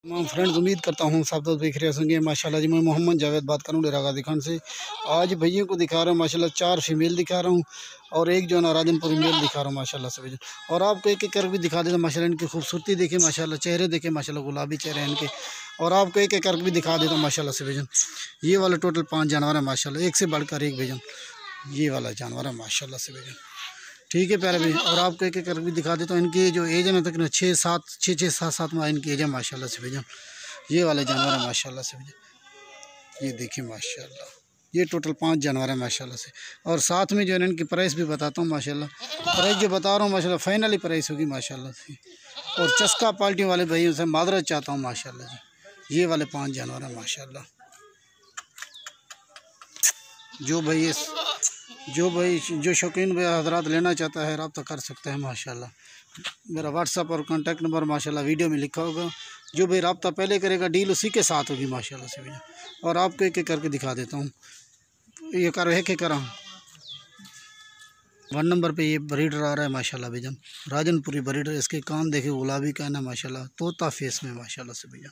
तमाम फ्रेंड्स, उम्मीद करता हूँ सब दोस्त देख रहे होंगे। माशाल्लाह जी, मैं मोहम्मद जावेद बात करूँ डेरा गाजी खान से। आज भैया को दिखा रहा हूँ माशाल्लाह 4 फीमेल दिखा रहा हूँ और एक जो है ना राजनपुरी मेल दिखा रहा हूँ माशाल्लाह से भैया। और आपको एक एक करके भी दिखा देता हूँ माशाल्लाह। इनकी खूबसूरती देखें माशाल्लाह, चेहरे देखें माशाल्लाह, गुलाबी चेहरे हैं इनके। और आपको एक एक करके भी दिखा देता हूँ माशाल्लाह से भैया। ये वाला टोटल 5 जानवर है माशाल्लाह, एक से बढ़कर एक भैया। ये वाला जानवर है माशाल्लाह से भैया। ठीक है प्यारे भाई। और आपको एक एक करके भी दिखा देता हूँ। इनकी जो एज है ना तक 6-7 माह इनकी एज है माशाल्लाह से भैया। ये वाले जानवर है माशाल्लाह से भैया। ये देखिए माशाल्लाह, ये टोटल 5 जानवर है माशाल्लाह से। और साथ में जो है इनकी प्राइस भी बताता हूँ माशाल्लाह। प्राइस जो बता रहा हूँ माशाल्लाह फाइनली प्राइस होगी माशाल्लाह से। और चस्का पार्टी वाले भाइयों से मादरत चाहता हूँ माशाल्लाह जी। ये वाले 5 जानवर हैं माशाल्लाह। जो शौकीन भाई हजरात लेना चाहता है रब्ता कर सकते हैं माशाल्लाह। मेरा व्हाट्सअप और कांटेक्ट नंबर माशाल्लाह वीडियो में लिखा होगा। जो भाई रब्ता पहले करेगा डील उसी के साथ होगी माशाल्लाह से भैया। और आपको एक एक करके दिखा देता हूँ। ये कर एक एक करा 1 नंबर पे ये ब्रीडर आ रहा है माशाल्लाह भैया, राजनपुरी ब्रीडर। इसके कान देखे गुलाबी का है ना माशाल्लाह, तोता फेस में माशाल्लाह से भैया।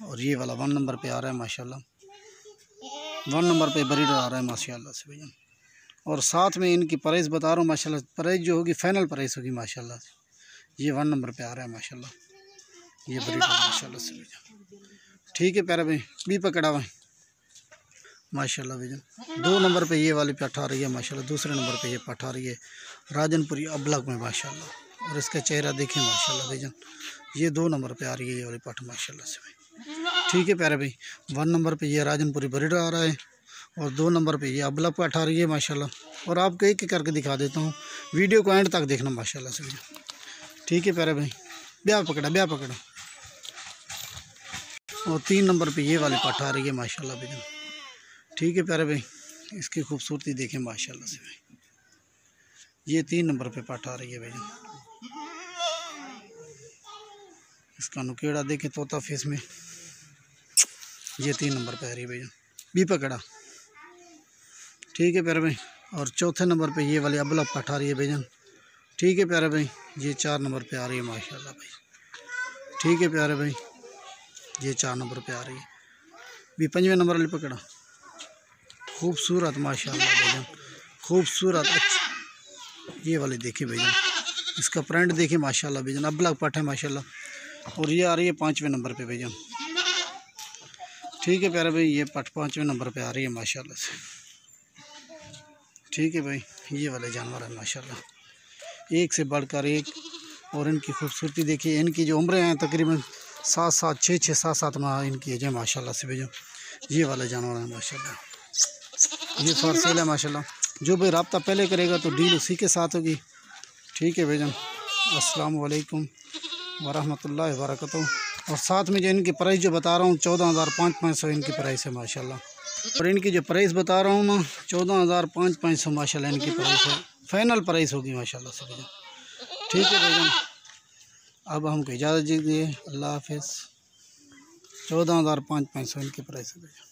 और ये वाला 1 नंबर पे आ रहा है माशाल्लाह, 1 नंबर पे ब्रीडर आ रहा है माशाल्लाह से भैया। और साथ में इनकी प्राइस बता रहा हूँ माशाल्लाह। प्राइस जो होगी फाइनल प्राइस होगी माशाल्लाह। ये 1 नंबर पे आ रहा है माशाल्लाह, ये ब्रीडर माशाल्लाह से भैया। ठीक है प्यारे भाई, भी पकड़ा हुआ माशाल्लाह भैया। 2 नंबर पे ये वाली पठ आ रही है माशाल्लाह, दूसरे नंबर पे ये पठ आ रही है राजनपुरी अबलग में माशाल्लाह। और इसका चेहरा देखें माशाल्लाह भैया। ये 2 नंबर पे आ रही है ये वाली पठ माशाल्लाह से भाई। ठीक है प्यारे भाई, 1 नंबर पे ये राजनपुरी ब्रीडर आ रहा है और 2 नंबर पे ये अबलग पठ आ रही है माशाल्लाह। और आपको एक एक करके दिखा देता हूँ, वीडियो को एंड तक देखना माशाल्लाह से भैया। ठीक है प्यारे भाई, ब्याह पकड़ा। और 3 नंबर पे ये वाली पठ आ रही है माशाल्लाह भैया। ठीक है प्यारे भाई, इसकी खूबसूरती देखें माशाल्लाह से भाई। ये 3 नंबर पे पठ आ रही है भैया। इसका नुकेड़ा देखें तोता फेस में। ये 3 नंबर पे आ रही है भैया, भी पकड़ा। ठीक है प्यारे भाई। और चौथे नंबर पे ये वाली अबलग पठ आ रही है भैया। ठीक है प्यारे भाई, ये 4 नंबर पे आ रही है माशाल्लाह भाई। ठीक है प्यारे भाई, ये 4 नंबर पे आ रही है, भी 5वें नंबर वाली पकड़ा। खूबसूरत माशाल्लाह भैया, खूबसूरत अच्छी। ये वाली देखिए भैया, इसका प्रिंट देखिए माशाल्लाह भैया, अबलग पठ है माशाल्लाह। और ये आ रही है 5वें नंबर पे भैया। ठीक है प्यारे भाई, ये पठ 5वें नंबर पे आ रही है माशाल्लाह से। ठीक है भाई, ये वाले जानवर है माशाल्लाह, एक से बढ़कर एक। और इनकी खूबसूरती देखिए। इनकी जो उम्रें हैं तकरीबन 6-7 माह इनकी एज है माशाल्लाह से भैया। ये वाले जानवर हैं माशाल्लाह, ये फॉर सेल है माशाल्लाह। जो भाई रब्ता पहले करेगा तो डील उसी के साथ होगी। ठीक है भैया, अस्सलाम वालेकुम वरहमतुल्लाहि वबरकातुहू। और साथ में जो इनकी प्राइस जो बता रहा हूँ 14,500 इनकी प्राइस है माशाल्लाह। और इनकी जो प्राइस बता रहा हूँ ना 14,500 माशाल्लाह इनकी प्राइस है, फाइनल प्राइस होगी माशाल्लाह से भैया। ठीक है भैया, अब हमको इजाज़त दीजिए, अल्लाह हाफिज़। 14,500 इनकी प्राइस है भैया।